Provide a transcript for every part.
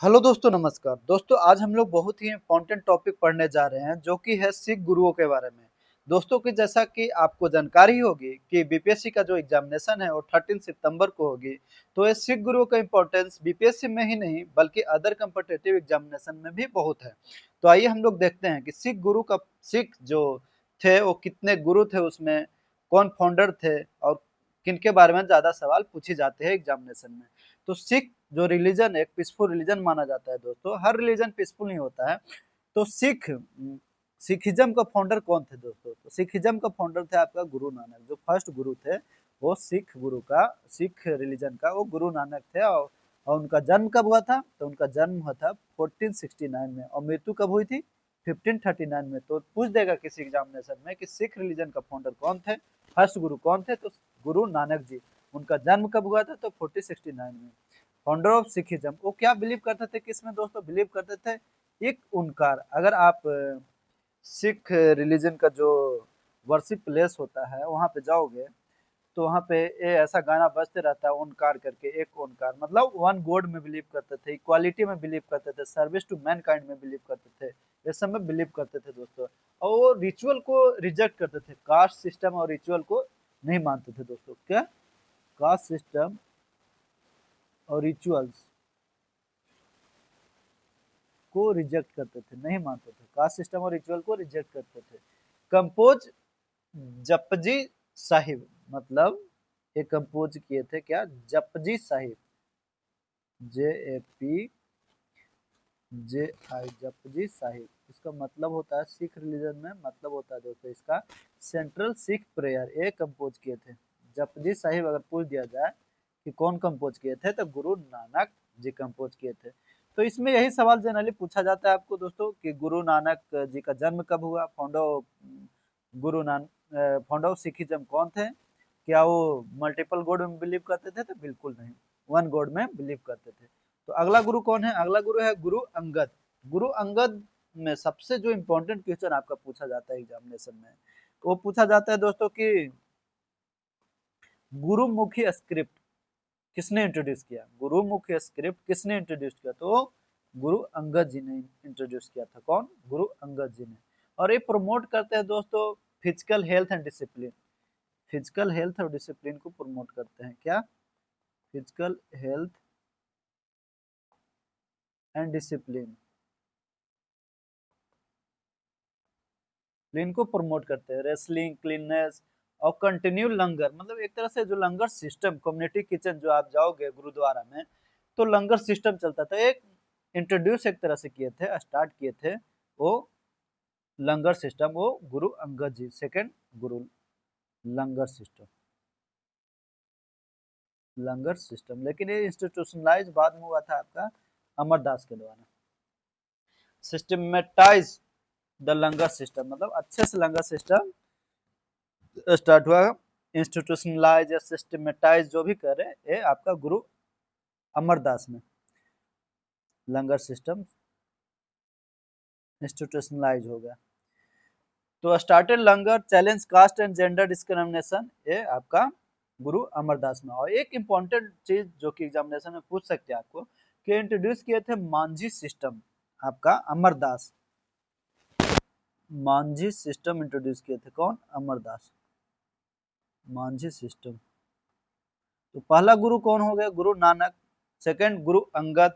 Hello दोस्तों, नमस्कार दोस्तों। आज हम लोग बहुत ही इम्पोर्टेंट टॉपिक पढ़ने जा रहे हैं जो कि है सिख गुरुओं के बारे में। दोस्तों की जैसा कि आपको जानकारी होगी कि बीपीएससी का जो एग्जामिनेशन है वो 13 सितंबर को होगी। तो ये सिख गुरुओं का इम्पोर्टेंस बीपीएससी में ही नहीं बल्कि अदर कम्पिटिटिव एग्जामिनेशन में भी बहुत है। तो आइए हम लोग देखते हैं कि सिख जो थे वो कितने गुरु थे, उसमें कौन फाउंडर थे और किनके बारे में ज्यादा सवाल पूछे जाते हैं एग्जामिनेशन में। तो सिख जो रिलीजन है एक पीसफुल रिलीजन माना जाता है दोस्तों। हर रिलीजन पीसफुल नहीं होता है। तो सिखिज्म का फाउंडर कौन थे दोस्तों? तो सिखिज्म का फाउंडर थे आपका गुरु नानक। जो फर्स्ट गुरु थे वो सिख रिलीजन का वो गुरु नानक थे। और उनका जन्म कब हुआ था? तो उनका जन्म हुआ था 1469 में और मृत्यु कब हुई थी? 1539 में। तो पूछ देगा किसी एग्जामिनेशन में कि सिख रिलीजन का फाउंडर कौन थे, फर्स्ट गुरु कौन थे? तो गुरु नानक जी। उनका जन्म कब हुआ था? तो 1469 में। फाउंडर ऑफ सिखिज्म वो क्या बिलीव करते थे? किसमें दोस्तों बिलीव करते थे? एक ओंकार। अगर आप सिख रिलीजन का जो वर्शिप प्लेस होता है वहां पे जाओगे तो वहां पे ये ऐसा गाना बजते रहता है, ओंकार करके। एक ओंकार मतलब वन गॉड में बिलीव करते थे, इक्वालिटी में बिलीव करते थे, सर्विस टू मैनकाइंड में बिलीव करते थे, ये सब में बिलीव करते थे दोस्तों। और वो रिचुअल को रिजेक्ट करते थे, कास्ट सिस्टम और रिचुअल को नहीं मानते थे दोस्तों। क्या? कास्ट सिस्टम और रिचुअल्स को रिजेक्ट करते थे, नहीं मानते थे। कास्ट सिस्टम और रिचुअल को रिजेक्ट करते थे। कंपोज जपजी साहिब, मतलब ये कंपोज किए थे क्या? Japji Sahib, JAP JI, Japji Sahib. इसका मतलब होता है सिख रिलीजन में, मतलब होता है दोस्तों इसका सेंट्रल सिख प्रेयर। ये कंपोज किए थे जपजी साहिब। अगर पूछ दिया जाए कि कौन कंपोज किए थे तो गुरु नानक जी कंपोज किए थे। तो इसमें यही सवाल जनरली पूछा जाता है आपको दोस्तों कि गुरु नानक जी का जन्म कब हुआ, फाउंडर ऑफ सिखिज्म कौन थे, क्या वो मल्टीपल गॉड में बिलीव करते थे? तो बिल्कुल नहीं, वन गॉड में बिलीव करते थे। तो अगला गुरु कौन है? अगला गुरु है गुरु अंगद। गुरु अंगद में सबसे जो इम्पोर्टेंट क्वेश्चन आपका पूछा जाता है एग्जामिनेशन में, वो पूछा जाता है दोस्तों कि गुरुमुखी स्क्रिप्ट किसने इंट्रोड्यूस किया? गुरुमुखी स्क्रिप्ट किसने इंट्रोड्यूस किया? तो गुरु अंगद जी ने इंट्रोड्यूस किया था। कौन? गुरु अंगद जी ने। और ये प्रमोट करते हैं दोस्तों physical health and discipline. Physical health और डिसिप्लिन को प्रमोट करते हैं। क्या? फिजिकल हेल्थ एंड डिसिप्लिन को प्रमोट करते हैं। रेसलिंग, क्लीननेस और कंटिन्यू लंगर, मतलब एक तरह से जो लंगर सिस्टम, कम्युनिटी किचन, जो आप जाओगे गुरुद्वारा में तो लंगर सिस्टम चलता था। एक इंट्रोड्यूस एक तरह से किए थे, स्टार्ट किए थे वो लंगर सिस्टम, वो गुरु अंगद जी, सेकंड गुरु। लंगर सिस्टम, लंगर सिस्टम। लेकिन ये इंस्टीट्यूशनलाइज बाद में हुआ था आपका अमरदास के द्वारा। सिस्टमेटाइज द लंगर सिस्टम, मतलब अच्छे से लंगर सिस्टम स्टार्ट हुआ। इंस्टीट्यूशनलाइज या सिस्टमेटाइज जो भी करे ये आपका गुरु अमरदास में लंगर सिस्टम इंस्टीट्यूशनलाइज हो गया। तो started langar challenge caste and gender discrimination, ये आपका गुरु अमरदास में। और एक इंपॉर्टेंट चीज जो कि एग्जामिनेशन में पूछ सकते हैं आपको कि इंट्रोड्यूस किए थे मांझी सिस्टम, आपका अमरदास। मांझी सिस्टम इंट्रोड्यूस किए थे कौन? अमरदास। मांझी सिस्टम। तो पहला गुरु कौन हो गया? गुरु नानक। सेकंड गुरु अंगद।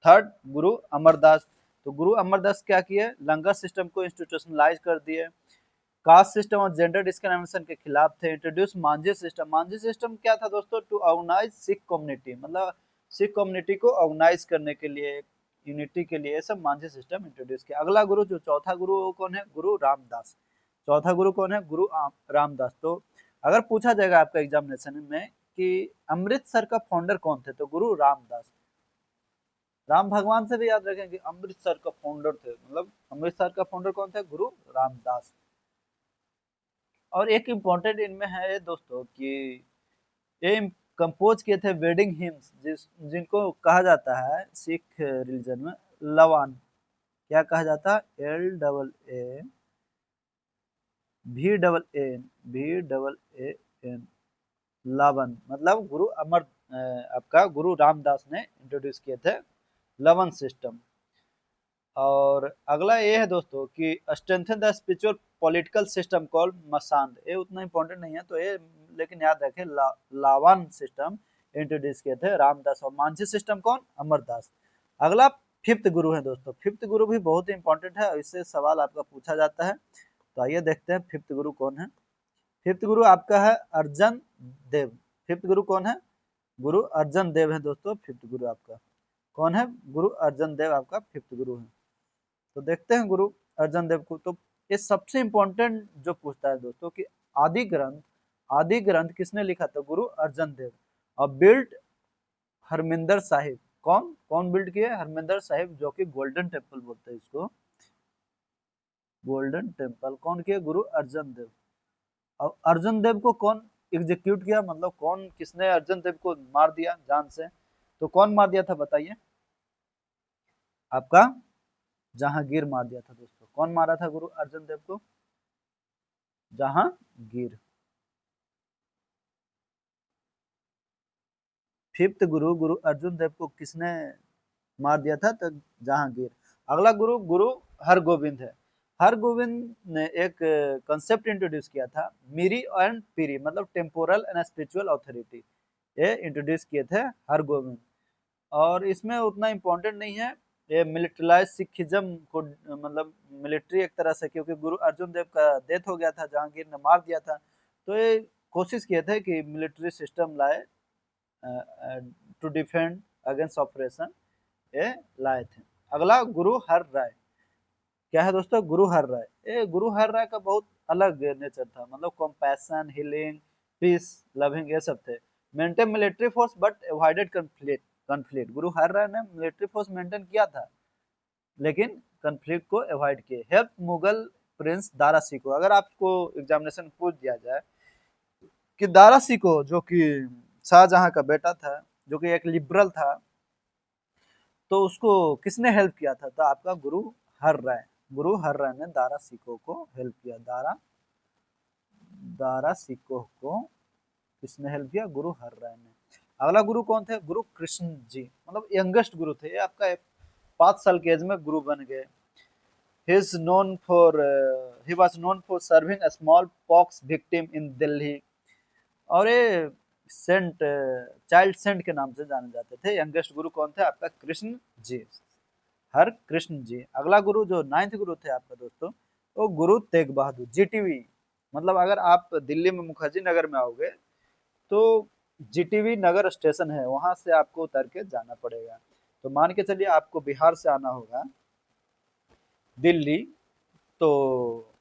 थर्ड गुरु अमरदास। तो गुरु अमरदास क्या किए? लंगर सिस्टम को इंस्टीट्यूशनलाइज कर दिए, कास्ट सिस्टम और जेंडर डिस्क्रिमिनेशन के खिलाफ थे। Introduce Manjhi system. Manjhi system क्या था दोस्तों? टू ऑर्गेनाइज सिख कम्युनिटी, मतलब सिख कम्युनिटी को ऑर्गेनाइज करने के लिए, यूनिटी के लिए सब मांझी सिस्टम इंट्रोड्यूस किया। अगला गुरु, जो चौथा गुरु वो कौन है? गुरु रामदास। चौथा गुरु कौन है? गुरु रामदास। तो अगर पूछा जाएगा आपका एग्जामिनेशन में कि अमृतसर का फाउंडर कौन थे, तो गुरु रामदास। राम भगवान से भी याद रखें कि अमृतसर का फाउंडर थे, मतलब अमृतसर का फाउंडर कौन थे? गुरु रामदास। और एक इम्पोर्टेंट इनमें है दोस्तों कि ये कंपोज किए थे वेडिंग हिम्स, जिनको कहा जाता है सिख रिलीजन में लवान। क्या कहा जाता है? LAVAN लावन, मतलब गुरु आपका गुरु रामदास ने इंट्रोड्यूस किए थे लवन सिस्टम। और अगला ये है दोस्तों कि strengthen the spiritual political system called Masand. ये उतना इंपॉर्टेंट नहीं है तो ये, लेकिन याद रखें लावान सिस्टम इंट्रोड्यूस किए थे रामदास। और मांझी सिस्टम कौन? अमरदास। अगला फिफ्थ गुरु है दोस्तों। फिफ्थ गुरु भी बहुत इंपॉर्टेंट है और इससे सवाल आपका पूछा जाता है। तो आइए देखते हैं फिफ्थ गुरु कौन है। फिफ्थ गुरु आपका है अर्जन देव। फिफ्थ गुरु कौन है? गुरु अर्जन देव है दोस्तों। फिफ्थ गुरु आपका कौन है? गुरु अर्जन देव आपका फिफ्थ गुरु है। तो देखते हैं गुरु अर्जन देव को। तो ये सबसे इंपॉर्टेंट जो पूछता है दोस्तों कि आदि ग्रंथ किसने लिखा था? गुरु अर्जन देव। और बिल्ट हरमिंदर साहिब, कौन कौन बिल्ड किए? हरमिंदर साहिब, जो कि गोल्डन टेम्पल बोलते हैं इसको। गोल्डन टेम्पल कौन किया? गुरु अर्जन देव। अब अर्जुन देव को कौन एग्जीक्यूट किया, मतलब कौन, किसने अर्जुन देव को मार दिया जान से? तो कौन मार दिया था बताइए? आपका जहांगीर मार दिया था दोस्तों। कौन मारा था गुरु अर्जुन देव को? जहांगीर। फिफ्थ गुरु गुरु अर्जुन देव को किसने मार दिया था? तो जहांगीर। अगला गुरु गुरु हरगोविंद है। हरगोविंद ने एक कंसेप्ट इंट्रोड्यूस किया था, मीरी एंड पीरी, मतलब टेम्पोरल एंड स्पिरिचुअल अथॉरिटी। ये इंट्रोड्यूस किए थे हरगोविंद। और इसमें उतना इम्पोर्टेंट नहीं है। ये मिलिट्रलाइज सिखिज्म को, मतलब मिलिट्री एक तरह से, क्योंकि गुरु अर्जुन देव का डेथ हो गया था, जहांगीर ने मार दिया था। तो ये कोशिश किए थे कि मिलिट्री सिस्टम लाए टू डिफेंड अगेंस्ट ऑपरेशन, ये लाए थे। अगला गुरु हर राय। क्या है दोस्तों? गुरु हर राय। ये गुरु हर राय का बहुत अलग नेचर था, मतलब कंपैशन, हीलिंग, पीस लविंग, ये सब थे। Maintain military force but avoided conflict. गुरु हर राय ने मिलिट्री फोर्स मेंटेन किया था लेकिन कन्फ्लिक्ट को अवॉइड किए। Help Mughal Prince Dara सिको। अगर आपको एग्जामिनेशन पूछ दिया जाए कि दारा सिको, जो कि शाहजहां का बेटा था, जो कि एक लिबरल था, तो उसको किसने हेल्प किया था? तो आपका गुरु हर राय। गुरु हर राय ने दारा सिको को हेल्प किया। दारा दारा सिको को किसने हेल्प किया? गुरु हर राय ने। अगला गुरु कौन थे? गुरु कृष्ण जी, मतलब यंगेस्ट गुरु थे। ये आपका 5 साल की एज में गुरु बन गए। He was known for serving a smallpox victim in Delhi। और ये सेंट, चाइल्ड सेंट के नाम से जाने जाते थे। यंगेस्ट गुरु कौन थे? आपका कृष्ण जी, हर कृष्ण जी। अगला गुरु जो नाइन्थ गुरु थे आपका दोस्तों, वो गुरु तेग बहादुर, जीटीवी। मतलब अगर आप दिल्ली में मुखर्जी नगर में आओगे तो जीटीवी नगर स्टेशन है, वहां से आपको उतर के जाना पड़ेगा। तो मान के चलिए आपको बिहार से आना होगा दिल्ली, तो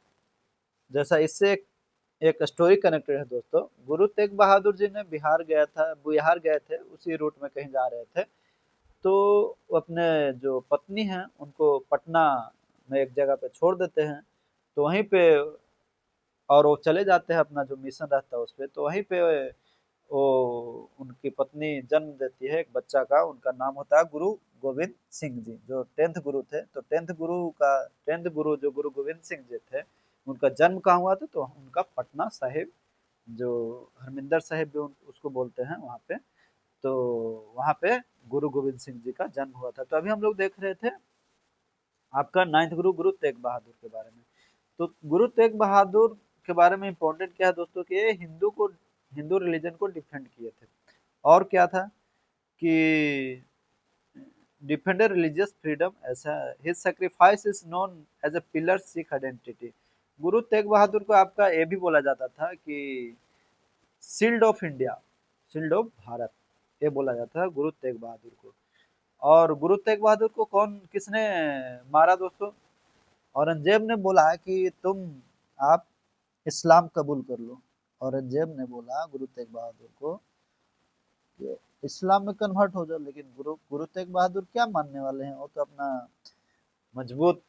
जैसा इससे एक स्टोरी कनेक्टेड है दोस्तों। गुरु तेग बहादुर जी ने बिहार गए थे, उसी रूट में कहीं जा रहे थे। तो वो अपने जो पत्नी हैं उनको पटना में एक जगह पे छोड़ देते हैं। तो वहीं पे, और वो चले जाते हैं, अपना जो मिशन रहता है उस पे। तो वहीं पे वो, उनकी पत्नी जन्म देती है एक बच्चा का। उनका नाम होता है गुरु गोविंद सिंह जी, जो 10th गुरु थे। तो 10th गुरु जो गुरु गोविंद सिंह जी थे, उनका जन्म कहाँ हुआ था? तो उनका पटना साहिब, जो हरमिंदर साहिब भी उसको बोलते हैं वहाँ पे। तो वहाँ पे गुरु गोविंद सिंह जी का जन्म हुआ था। तो अभी हम लोग देख रहे थे आपका 9th गुरु गुरु तेग बहादुर के बारे में। तो गुरु तेग बहादुर के बारे में इम्पोर्टेंट क्या है दोस्तों कि ये हिंदू रिलीजन को डिफेंड किए थे। और क्या था कि डिफेंडर रिलीजियस फ्रीडम, ऐसा his sacrifice is known as a pillar Sikh identity. Guru Tegh बहादुर को आपका ये भी बोला जाता था कि shield of India, shield of Bharat, ये बोला जाता है गुरु तेग बहादुर को। और गुरु तेग बहादुर को कौन किसने मारा दोस्तों? औरंगजेब ने बोला कि आप इस्लाम कबूल कर लो। औरंगजेब ने बोला गुरु तेग बहादुर को कि इस्लाम में कन्वर्ट हो जाओ। लेकिन गुरु गुरु तेग बहादुर क्या मानने वाले हैं? वो तो अपना मजबूत,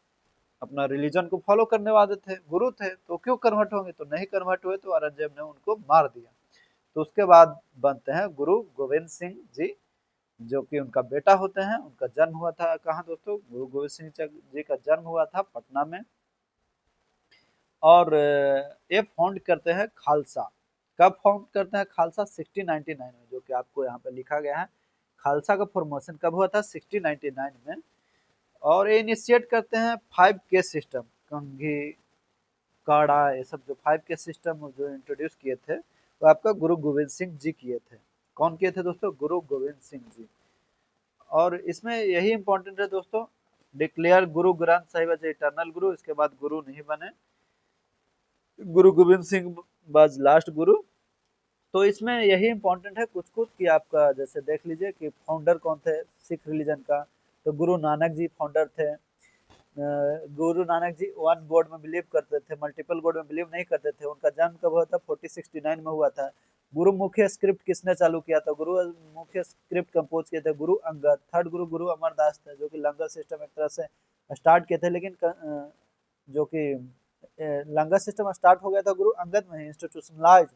अपना रिलीजन को फॉलो करने वाले थे, गुरु थे, तो क्यों कन्वर्ट होंगे? तो नहीं कन्वर्ट हुए, तो औरंगजेब ने उनको मार दिया। तो उसके बाद बनते हैं गुरु गोविंद सिंह जी, जो कि उनका बेटा होते हैं। उनका जन्म हुआ था कहाँ दोस्तों? गुरु गोविंद सिंह जी का जन्म हुआ था पटना में। और ये फाउंड करते हैं खालसा। कब फाउंड करते हैं खालसा? 1699 में, जो कि आपको यहाँ पे लिखा गया है। खालसा का फॉर्मेशन कब हुआ था? 1699 में। और ये इनिशिएट करते हैं 5 केस सिस्टम, कंघी, काड़ा, ये सब जो 5 केस सिस्टम जो इंट्रोड्यूस किए थे वो आपका गुरु गोविंद सिंह जी किए थे। कौन किए थे दोस्तों? गुरु गोविंद सिंह जी। और इसमें यही इंपॉर्टेंट है दोस्तों, declare Guru Granth Sahib as eternal गुरु, इसके बाद गुरु नहीं बने, गुरु गोविंद सिंह वाज लास्ट गुरु। तो इसमें यही इंपॉर्टेंट है कुछ कुछ कि आपका जैसे देख लीजिए कि फाउंडर कौन थे सिख रिलीजन का, तो गुरु नानक जी फाउंडर थे। गुरु नानक जी वन गॉड में बिलीव करते थे, मल्टीपल गॉड में बिलीव नहीं करते थे। उनका जन्म कब हुआ था? 1469 में हुआ था। गुरु मुख्य स्क्रिप्ट किसने चालू किया था? गुरु मुख्य स्क्रिप्ट कंपोज किए थे गुरु अंगद। थर्ड गुरु गुरु अमरदास थे, जो कि लंगर सिस्टम एक तरह से स्टार्ट किए थे, लेकिन जो कि लंगर सिस्टम स्टार्ट हो गया था गुरु अंगद में, इंस्टीट्यूशनलाइज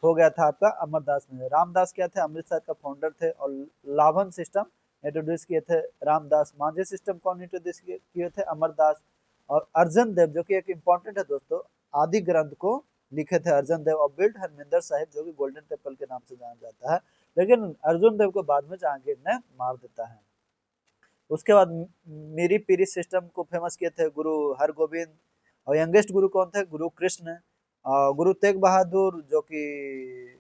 हो गया था आपका अमरदास में। रामदास क्या थे? अमृतसर का फाउंडर थे। और लावन सिस्टम इंट्रोड्यूस किए थे रामदास। मांझी सिस्टम कौन इंट्रोड्यूस किए थे? अमरदास। और अर्जन देव, जो कि एक इंपॉर्टेंट है दोस्तों, आदि ग्रंथ को लिखे थे अर्जन देव। और बिल्ड हरमिंदर साहिब, जो कि गोल्डन टेम्पल के नाम से जाना जाता है, लेकिन अर्जुन देव को बाद में जहांगीर ने मार देता है। उसके बाद मीरी पीरी सिस्टम को फेमस किए थे गुरु हरगोविंद। और यंगेस्ट गुरु कौन थे? गुरु कृष्ण। गुरु तेग बहादुर, जो कि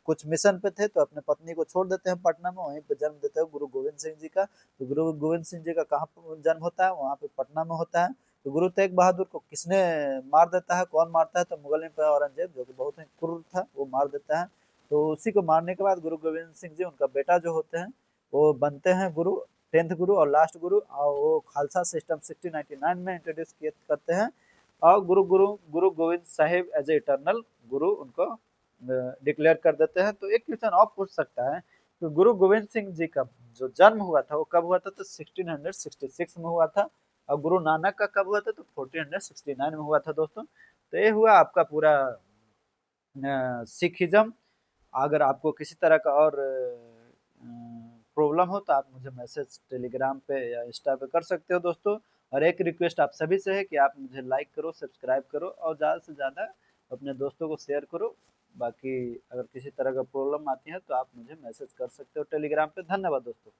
कुछ मिशन पे थे तो अपने पत्नी को छोड़ देते हैं पटना में, वहीं पे जन्म देते हैं गुरु गोविंद सिंह जी का। तो गुरु गोविंद सिंह जी का कहाँ जन्म होता है? वहाँ पे पटना में होता है। तो गुरु तेग बहादुर को किसने मार देता है? कौन मारता है? तो मुगल एम्पायर औरंगजेब, जो कि बहुत ही क्रूर था, वो मार देता है। तो उसी को मारने के बाद गुरु गोविंद सिंह जी, उनका बेटा जो होते हैं, वो बनते हैं गुरु, 10th गुरु और लास्ट गुरु। और वो खालसा सिस्टम 1699 में इंट्रोड्यूस करते हैं। और Guru Guru Guru Gobind Sahib as a eternal Guru उनको डिक्लेयर कर देते हैं। तो एक क्वेश्चन और पूछ सकता है कि गुरु गोविंद सिंह जी का जो जन्म हुआ था वो कब हुआ था? तो 1666 में हुआ था। और गुरु नानक का कब हुआ था? तो 1469 में हुआ था दोस्तों। तो ये हुआ आपका पूरा सिखिज्म। अगर आपको किसी तरह का और प्रॉब्लम हो तो आप मुझे मैसेज टेलीग्राम पे या इंस्टा पे कर सकते हो दोस्तों। और एक रिक्वेस्ट आप सभी से है कि आप मुझे लाइक करो, सब्सक्राइब करो और ज़्यादा से ज़्यादा अपने दोस्तों को शेयर करो। बाकी अगर किसी तरह का प्रॉब्लम आती है तो आप मुझे मैसेज कर सकते हो टेलीग्राम पे। धन्यवाद दोस्तों।